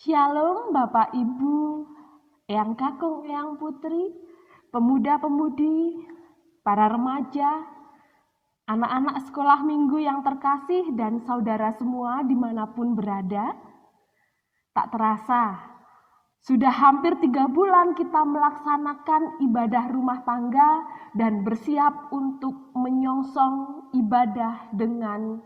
Shalom Bapak Ibu, Eyang Kakung, Eyang Putri, pemuda-pemudi, para remaja, anak-anak sekolah minggu yang terkasih dan saudara semua dimanapun berada. Tak terasa, sudah hampir 3 bulan kita melaksanakan ibadah rumah tangga dan bersiap untuk menyongsong ibadah dengan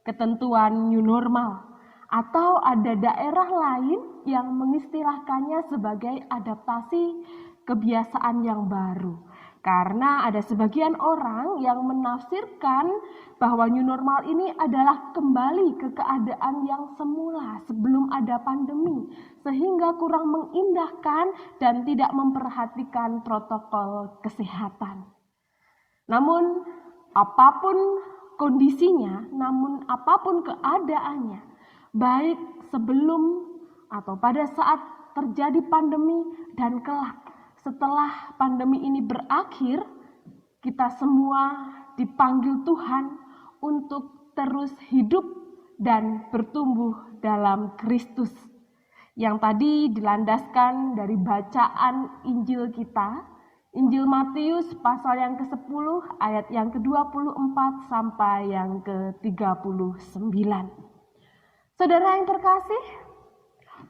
ketentuan new normal. Atau ada daerah lain yang mengistilahkannya sebagai adaptasi kebiasaan yang baru. Karena ada sebagian orang yang menafsirkan bahwa new normal ini adalah kembali ke keadaan yang semula sebelum ada pandemi, sehingga kurang mengindahkan dan tidak memperhatikan protokol kesehatan. Namun apapun kondisinya, namun apapun keadaannya, baik sebelum atau pada saat terjadi pandemi dan kelak setelah pandemi ini berakhir, kita semua dipanggil Tuhan untuk terus hidup dan bertumbuh dalam Kristus. Yang tadi dilandaskan dari bacaan Injil kita, Injil Matius pasal yang ke-10 ayat yang ke-24 sampai yang ke-39. Saudara yang terkasih,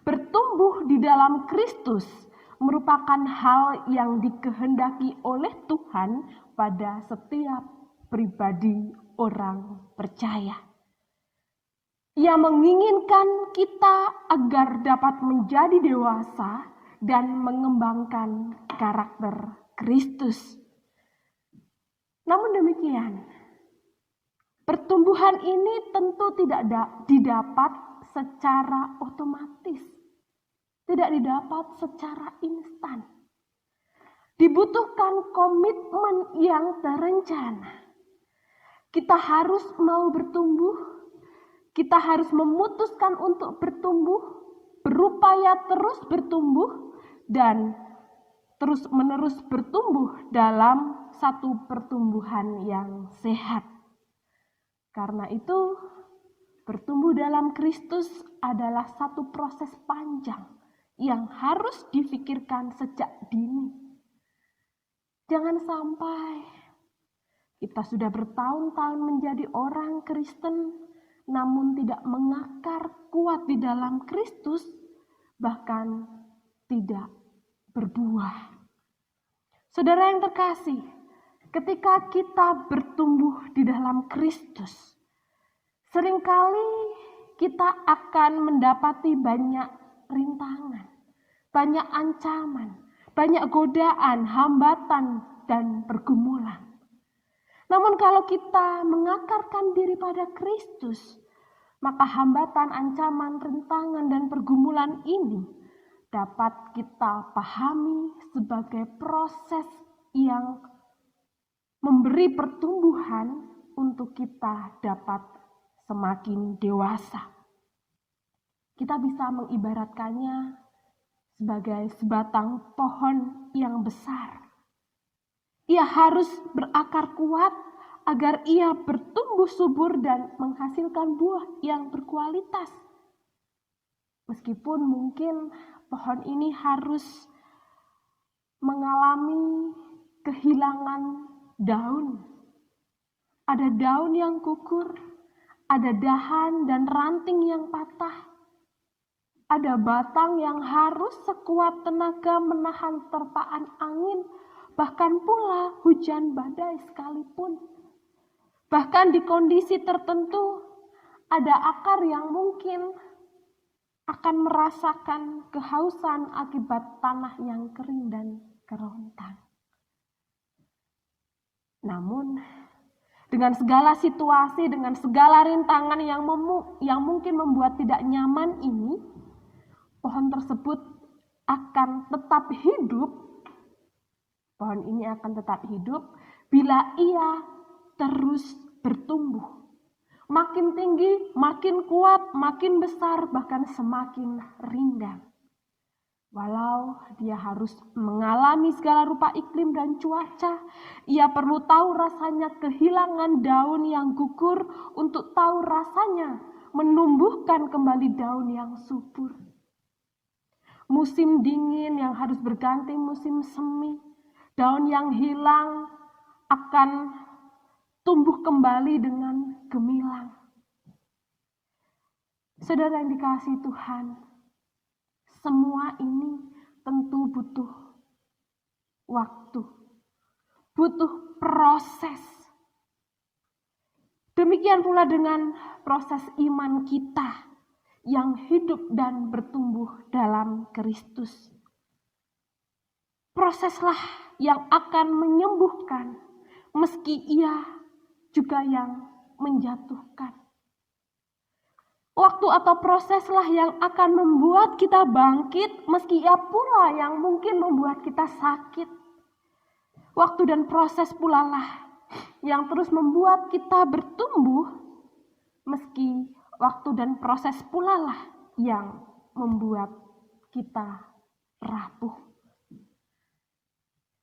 bertumbuh di dalam Kristus merupakan hal yang dikehendaki oleh Tuhan pada setiap pribadi orang percaya. Ia menginginkan kita agar dapat menjadi dewasa dan mengembangkan karakter Kristus. Namun demikian, pertumbuhan ini tentu tidak didapat secara otomatis, tidak didapat secara instan. Dibutuhkan komitmen yang terencana. Kita harus mau bertumbuh, kita harus memutuskan untuk bertumbuh, berupaya terus bertumbuh, dan terus-menerus bertumbuh dalam satu pertumbuhan yang sehat. Karena itu, bertumbuh dalam Kristus adalah satu proses panjang yang harus difikirkan sejak dini. Jangan sampai kita sudah bertahun-tahun menjadi orang Kristen, namun tidak mengakar kuat di dalam Kristus, bahkan tidak berbuah. Saudara yang terkasih, ketika kita bertumbuh di dalam Kristus, seringkali kita akan mendapati banyak rintangan, banyak ancaman, banyak godaan, hambatan, dan pergumulan. Namun kalau kita mengakarkan diri pada Kristus, maka hambatan, ancaman, rintangan, dan pergumulan ini dapat kita pahami sebagai proses yang memberi pertumbuhan untuk kita dapat semakin dewasa. Kita bisa mengibaratkannya sebagai sebatang pohon yang besar. Ia harus berakar kuat agar ia bertumbuh subur dan menghasilkan buah yang berkualitas. Meskipun mungkin pohon ini harus mengalami kehilangan daun. Ada daun yang gugur, ada dahan dan ranting yang patah. Ada batang yang harus sekuat tenaga menahan terpaan angin, bahkan pula hujan badai sekalipun. Bahkan di kondisi tertentu, ada akar yang mungkin akan merasakan kehausan akibat tanah yang kering dan kerontang. Namun, dengan segala situasi, dengan segala rintangan yang mungkin membuat tidak nyaman ini, pohon tersebut akan tetap hidup. Pohon ini akan tetap hidup bila ia terus bertumbuh. Makin tinggi, makin kuat, makin besar, bahkan semakin rindang. Walau dia harus mengalami segala rupa iklim dan cuaca, ia perlu tahu rasanya kehilangan daun yang gugur untuk tahu rasanya menumbuhkan kembali daun yang subur. musim dingin yang harus berganti musim semi, daun yang hilang akan tumbuh kembali dengan gemilang. Saudara yang dikasihi Tuhan, semua ini tentu butuh waktu, butuh proses. Demikian pula dengan proses iman kita yang hidup dan bertumbuh dalam Kristus. Proseslah yang akan menyembuhkan, meski ia juga yang menjatuhkan. Waktu atau proseslah yang akan membuat kita bangkit, meski ia pula yang mungkin membuat kita sakit. Waktu dan proses pula lah yang terus membuat kita bertumbuh, meski waktu dan proses pula lah yang membuat kita rapuh.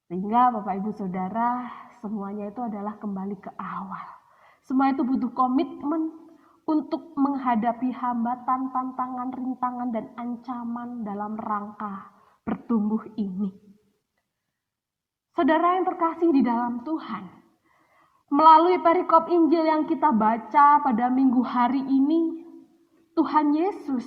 Sehingga Bapak Ibu Saudara, semuanya itu adalah kembali ke awal. Semua itu butuh komitmen untuk menghadapi hambatan, tantangan, rintangan, dan ancaman dalam rangka bertumbuh ini. Saudara yang terkasih di dalam Tuhan, melalui perikop Injil yang kita baca pada minggu hari ini, Tuhan Yesus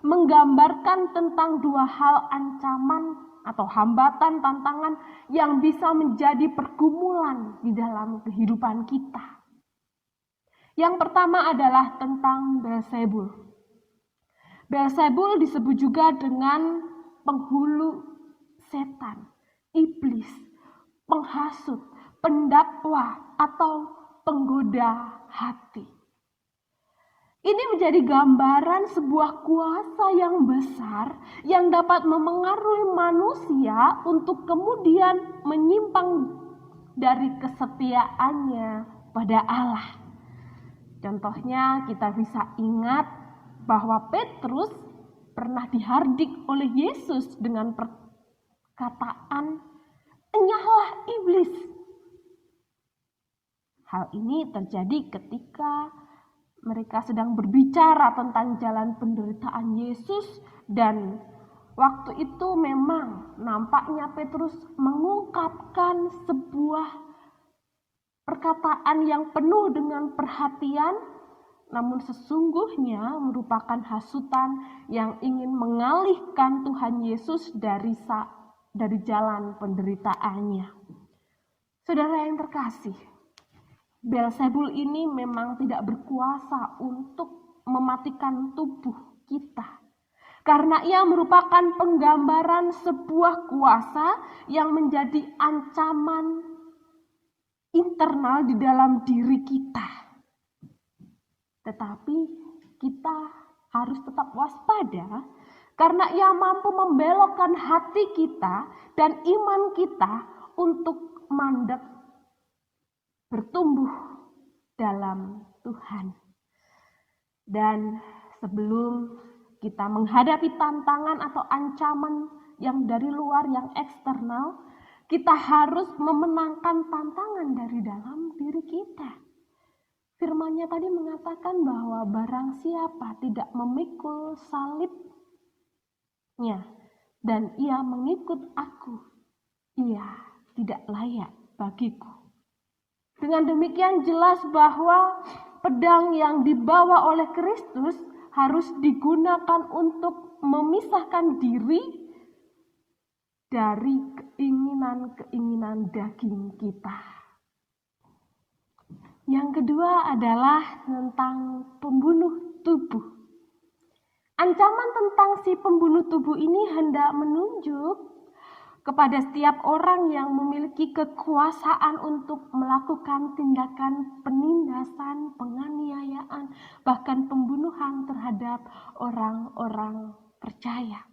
menggambarkan tentang dua hal ancaman atau hambatan, tantangan yang bisa menjadi pergumulan di dalam kehidupan kita. Yang pertama adalah tentang Beelzebul. Beelzebul disebut juga dengan penghulu setan, iblis, penghasut, pendakwa, atau penggoda hati. Ini menjadi gambaran sebuah kuasa yang besar yang dapat memengaruhi manusia untuk kemudian menyimpang dari kesetiaannya pada Allah. Contohnya kita bisa ingat bahwa Petrus pernah dihardik oleh Yesus dengan perkataan, "Enyahlah iblis." Hal ini terjadi ketika mereka sedang berbicara tentang jalan penderitaan Yesus, dan waktu itu memang nampaknya Petrus mengungkapkan sebuah perkataan yang penuh dengan perhatian, namun sesungguhnya merupakan hasutan yang ingin mengalihkan Tuhan Yesus dari jalan penderitaannya. Saudara yang terkasih, Beelzebul ini memang tidak berkuasa untuk mematikan tubuh kita, karena ia merupakan penggambaran sebuah kuasa yang menjadi ancaman internal di dalam diri kita. Tetapi kita harus tetap waspada karena ia mampu membelokkan hati kita dan iman kita untuk mandek bertumbuh dalam Tuhan. Dan sebelum kita menghadapi tantangan atau ancaman yang dari luar, yang eksternal, kita harus memenangkan tantangan dari dalam diri kita. Firman-Nya tadi mengatakan bahwa barang siapa tidak memikul salibnya dan ia mengikut aku, ia tidak layak bagiku. Dengan demikian jelas bahwa pedang yang dibawa oleh Kristus harus digunakan untuk memisahkan diri dari keinginan-keinginan daging kita. Yang kedua adalah tentang pembunuh tubuh. Ancaman tentang si pembunuh tubuh ini hendak menunjuk kepada setiap orang yang memiliki kekuasaan untuk melakukan tindakan penindasan, penganiayaan, bahkan pembunuhan terhadap orang-orang percaya.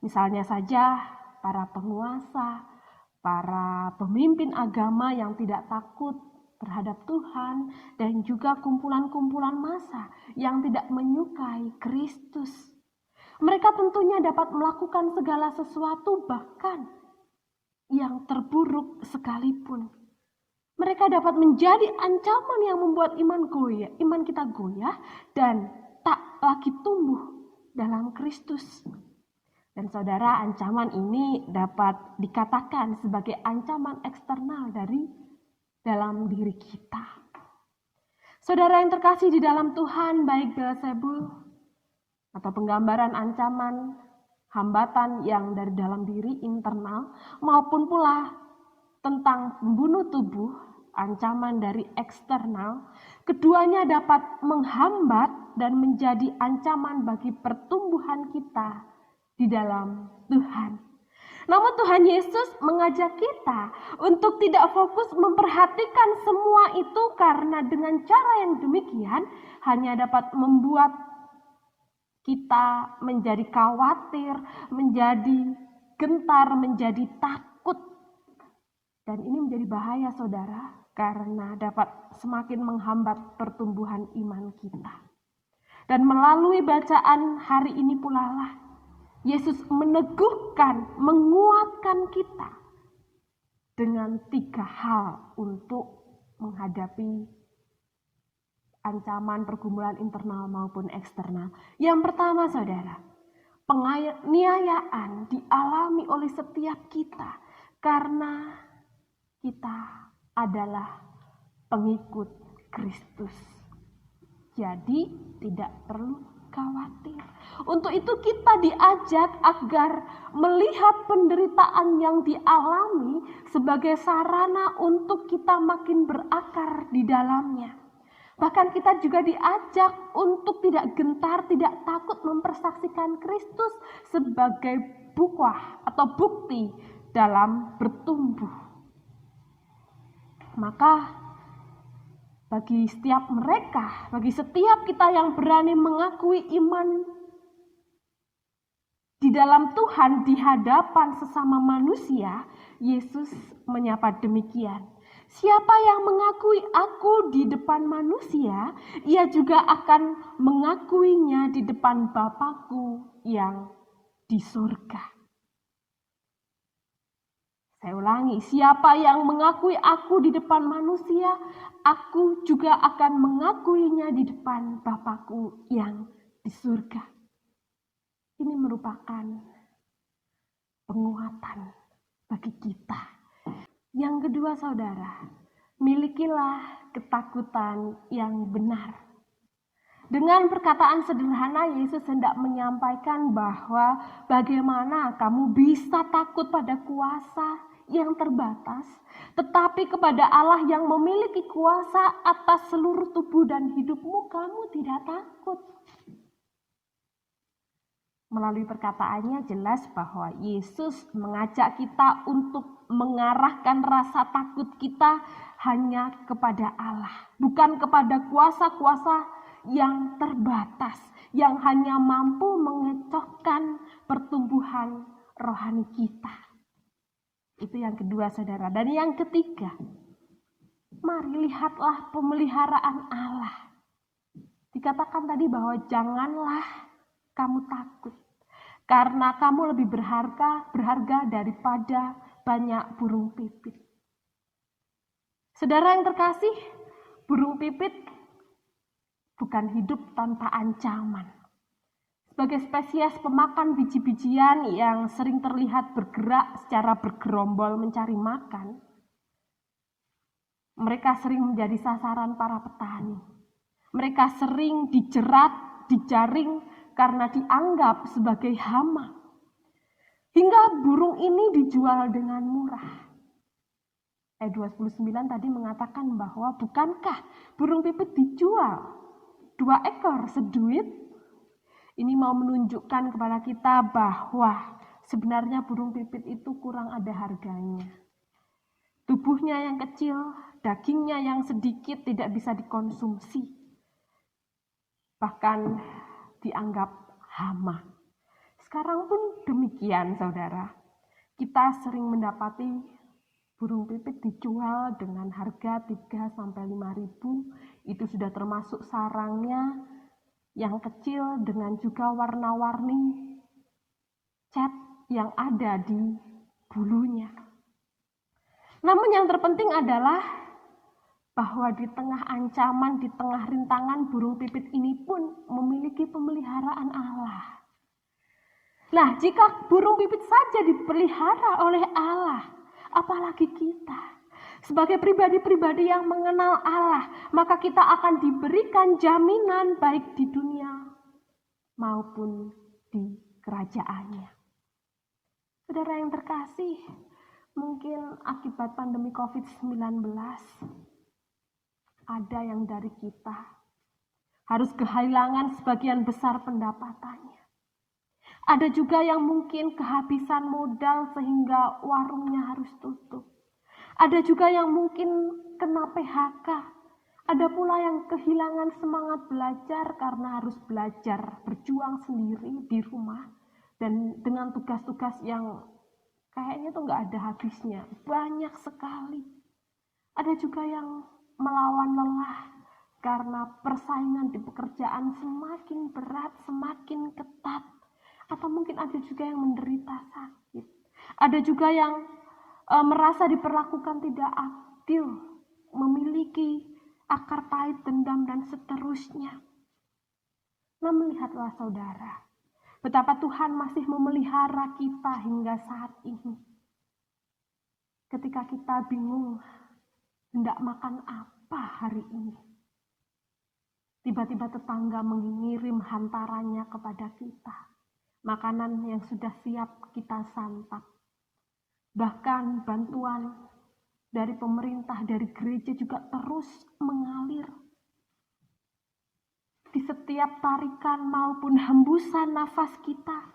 Misalnya saja para penguasa, para pemimpin agama yang tidak takut terhadap Tuhan, dan juga kumpulan-kumpulan massa yang tidak menyukai Kristus. Mereka tentunya dapat melakukan segala sesuatu, bahkan yang terburuk sekalipun. Mereka dapat menjadi ancaman yang membuat iman kita goyah dan tak lagi tumbuh dalam Kristus. Dan saudara, ancaman ini dapat dikatakan sebagai ancaman eksternal dari dalam diri kita. Saudara yang terkasih di dalam Tuhan, baik Beelzebul atau penggambaran ancaman hambatan yang dari dalam diri internal maupun pula tentang membunuh tubuh, ancaman dari eksternal, keduanya dapat menghambat dan menjadi ancaman bagi pertumbuhan kita di dalam Tuhan. Namun Tuhan Yesus mengajak kita untuk tidak fokus memperhatikan semua itu, karena dengan cara yang demikian hanya dapat membuat kita menjadi khawatir, menjadi gentar, menjadi takut. Dan ini menjadi bahaya saudara, karena dapat semakin menghambat pertumbuhan iman kita. Dan melalui bacaan hari ini pula lah Yesus meneguhkan, menguatkan kita dengan 3 hal untuk menghadapi ancaman pergumulan internal maupun eksternal. Yang pertama saudara, penganiayaan dialami oleh setiap kita karena kita adalah pengikut Kristus. Jadi tidak perlu khawatir. Untuk itu kita diajak agar melihat penderitaan yang dialami sebagai sarana untuk kita makin berakar di dalamnya. Bahkan kita juga diajak untuk tidak gentar, tidak takut mempersaksikan Kristus sebagai buah atau bukti dalam bertumbuh. Maka bagi setiap mereka, bagi setiap kita yang berani mengakui iman di dalam Tuhan di hadapan sesama manusia, Yesus menyapa demikian. Siapa yang mengakui aku di depan manusia, ia juga akan mengakuinya di depan Bapa-Ku yang di surga. Saya ulangi, siapa yang mengakui aku di depan manusia, aku juga akan mengakuinya di depan Bapa-Ku yang di surga. Ini merupakan penguatan bagi kita. Yang kedua saudara, milikilah ketakutan yang benar. Dengan perkataan sederhana, Yesus hendak menyampaikan bahwa bagaimana kamu bisa takut pada kuasa yang terbatas, tetapi kepada Allah yang memiliki kuasa atas seluruh tubuh dan hidupmu, kamu tidak takut. Melalui perkataannya jelas bahwa Yesus mengajak kita untuk mengarahkan rasa takut kita hanya kepada Allah, bukan kepada kuasa-kuasa yang terbatas, yang hanya mampu mengecohkan pertumbuhan rohani kita. Itu yang kedua saudara. Dan yang ketiga, mari lihatlah pemeliharaan Allah. Dikatakan tadi bahwa janganlah kamu takut, karena kamu lebih berharga daripada banyak burung pipit. Saudara yang terkasih, burung pipit bukan hidup tanpa ancaman. Sebagai spesies pemakan biji-bijian yang sering terlihat bergerak secara bergerombol mencari makan, mereka sering menjadi sasaran para petani. Mereka sering dijerat, dijaring karena dianggap sebagai hama. Hingga burung ini dijual dengan murah. Ayat 29 tadi mengatakan bahwa bukankah burung pipit dijual 2 ekor seduit? Ini mau menunjukkan kepada kita bahwa sebenarnya burung pipit itu kurang ada harganya. Tubuhnya yang kecil, dagingnya yang sedikit tidak bisa dikonsumsi. Bahkan dianggap hama. Sekarang pun demikian saudara. Kita sering mendapati burung pipit dijual dengan harga 3-5 ribu. Itu sudah termasuk sarangnya yang kecil dengan juga warna-warni cat yang ada di bulunya. Namun yang terpenting adalah bahwa di tengah ancaman, di tengah rintangan, burung pipit ini pun memiliki pemeliharaan Allah. Nah, jika burung pipit saja dipelihara oleh Allah, apalagi kita. Sebagai pribadi-pribadi yang mengenal Allah, maka kita akan diberikan jaminan baik di dunia maupun di kerajaannya. Saudara yang terkasih, mungkin akibat pandemi COVID-19, ada yang dari kita harus kehilangan sebagian besar pendapatannya. Ada juga yang mungkin kehabisan modal sehingga warungnya harus tutup. Ada juga yang mungkin kena PHK. Ada pula yang kehilangan semangat belajar karena harus belajar berjuang sendiri di rumah dan dengan tugas-tugas yang kayaknya tuh nggak ada habisnya. Banyak sekali. Ada juga yang melawan lelah karena persaingan di pekerjaan semakin berat, semakin ketat. Atau mungkin ada juga yang menderita sakit. Ada juga yang merasa diperlakukan tidak adil, memiliki akar pahit, dendam, dan seterusnya. Namun lihatlah saudara, betapa Tuhan masih memelihara kita hingga saat ini. Ketika kita bingung hendak makan apa hari ini, tiba-tiba tetangga mengirim hantarannya kepada kita. Makanan yang sudah siap kita santap. Bahkan bantuan dari pemerintah, dari gereja juga terus mengalir. Di setiap tarikan maupun hembusan nafas kita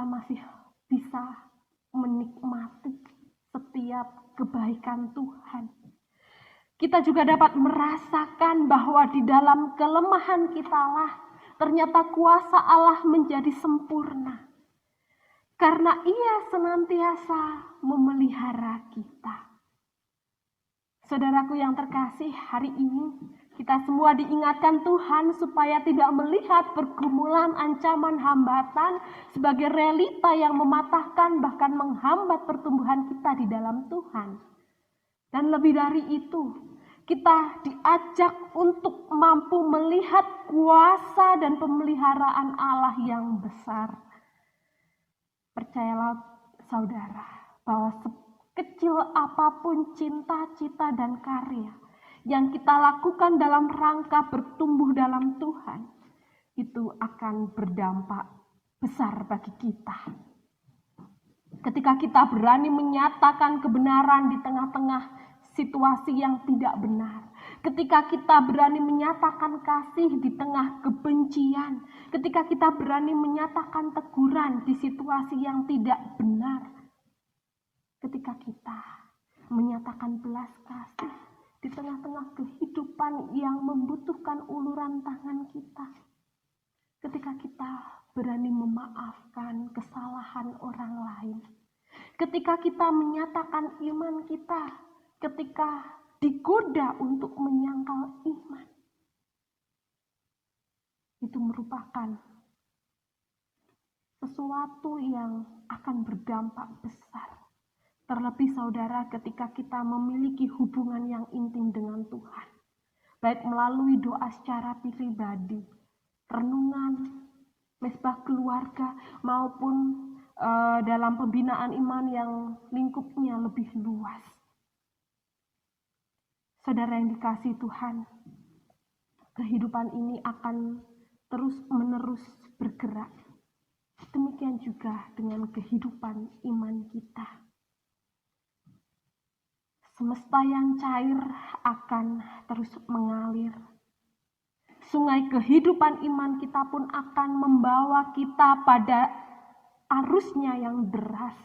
masih bisa menikmati setiap kebaikan Tuhan. Kita juga dapat merasakan bahwa di dalam kelemahan kitalah ternyata kuasa Allah menjadi sempurna. Karena Ia senantiasa memelihara kita. Saudaraku yang terkasih, hari ini kita semua diingatkan Tuhan supaya tidak melihat pergumulan, ancaman, hambatan sebagai realita yang mematahkan bahkan menghambat pertumbuhan kita di dalam Tuhan. Dan lebih dari itu, kita diajak untuk mampu melihat kuasa dan pemeliharaan Allah yang besar. Percayalah saudara, bahwa sekecil apapun cinta-cita dan karya yang kita lakukan dalam rangka bertumbuh dalam Tuhan, itu akan berdampak besar bagi kita. Ketika kita berani menyatakan kebenaran di tengah-tengah situasi yang tidak benar, ketika kita berani menyatakan kasih di tengah kebencian, ketika kita berani menyatakan teguran di situasi yang tidak benar, ketika kita menyatakan belas kasih di tengah-tengah kehidupan yang membutuhkan uluran tangan kita, ketika kita berani memaafkan kesalahan orang lain, ketika kita menyatakan iman kita, ketika digoda untuk menyangkal iman, itu merupakan sesuatu yang akan berdampak besar. Terlebih saudara, ketika kita memiliki hubungan yang intim dengan Tuhan, baik melalui doa secara pribadi, renungan, mesbah keluarga, maupun dalam pembinaan iman yang lingkupnya lebih luas. Saudara yang dikasihi Tuhan, kehidupan ini akan terus-menerus bergerak. Demikian juga dengan kehidupan iman kita. Semesta yang cair akan terus mengalir. Sungai kehidupan iman kita pun akan membawa kita pada arusnya yang deras.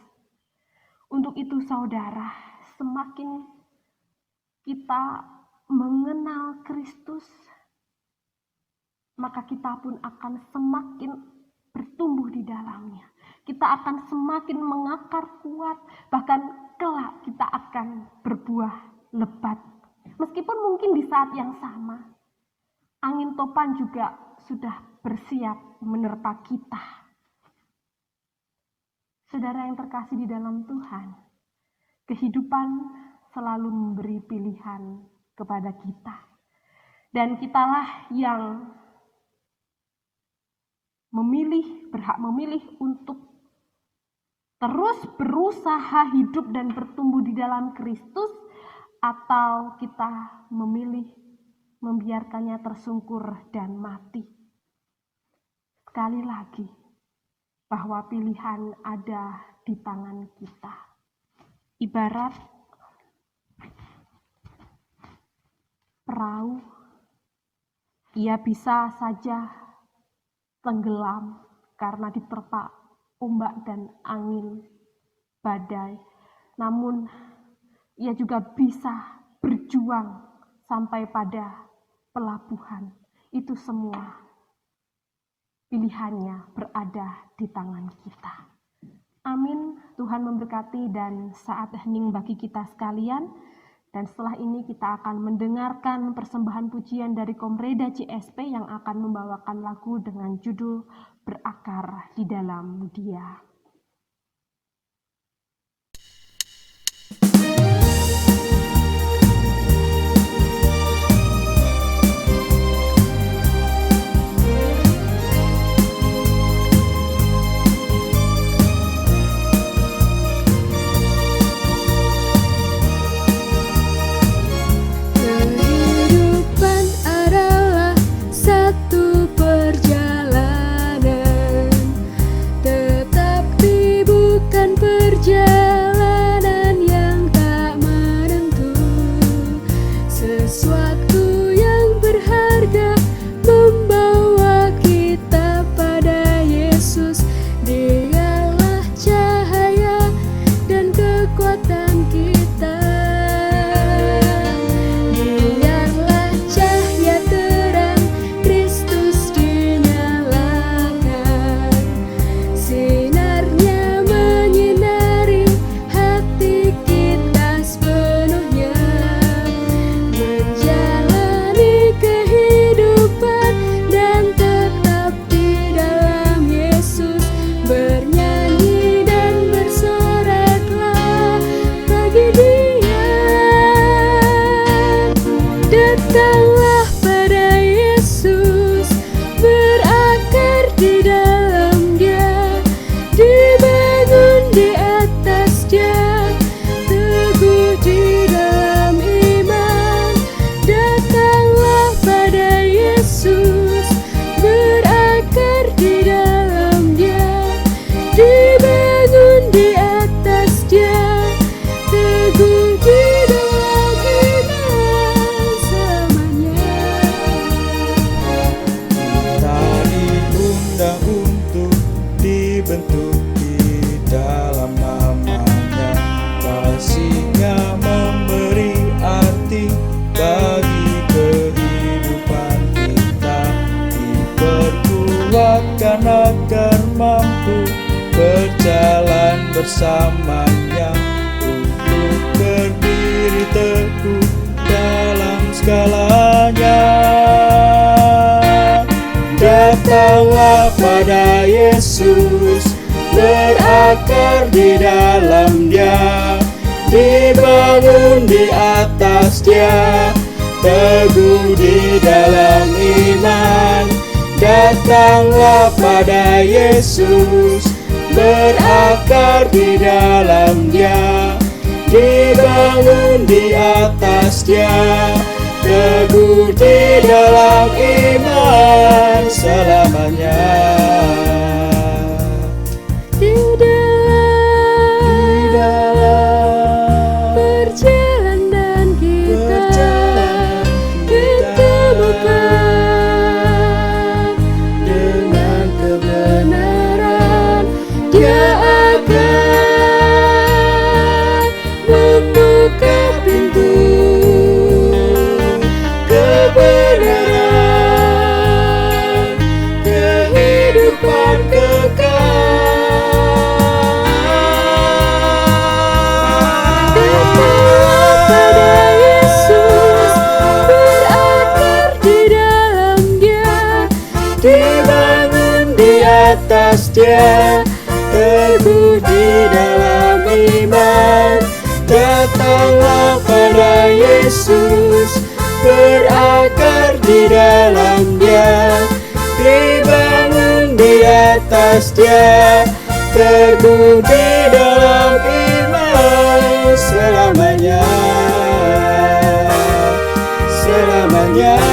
Untuk itu saudara, semakin kita mengenal Kristus, maka kita pun akan semakin bertumbuh di dalamnya. Kita akan semakin mengakar kuat, bahkan kelak kita akan berbuah lebat. Meskipun mungkin di saat yang sama, angin topan juga sudah bersiap menerpa kita. Saudara yang terkasih di dalam Tuhan, kehidupan selalu memberi pilihan kepada kita. Dan kitalah yang berhak memilih untuk terus berusaha hidup dan bertumbuh di dalam Kristus, atau kita memilih membiarkannya tersungkur dan mati. Sekali lagi, bahwa pilihan ada di tangan kita. Ibarat perahu, ia bisa saja tenggelam karena diterpa ombak dan angin badai. Namun, ia juga bisa berjuang sampai pada pelabuhan. Itu semua pilihannya berada di tangan kita. Amin. Tuhan memberkati dan saat hening bagi kita sekalian. Dan setelah ini kita akan mendengarkan persembahan pujian dari Komreda CSP yang akan membawakan lagu dengan judul Berakar di Dalam Dia. Agar mampu berjalan bersamanya untuk berdiri teguh dalam segalanya. Datanglah pada Yesus, berakar di dalam Dia, dibangun di atas Dia, teguh di dalam iman. Datanglah pada Yesus, berakar di dalam Dia, dibangun di atas Dia, teguh di dalam iman selamanya. Di dalam perjalanan kita ditemukan Dia akan membuka pintu kebenaran, kehidupan kekal. Datanglah pada Yesus, berakar di dalam Dia, dibangun di atas Dia, teguh di dalam iman. Datanglah pada Yesus, berakar di dalam Dia, dibangun di atas Dia, teguh di dalam iman selamanya, selamanya.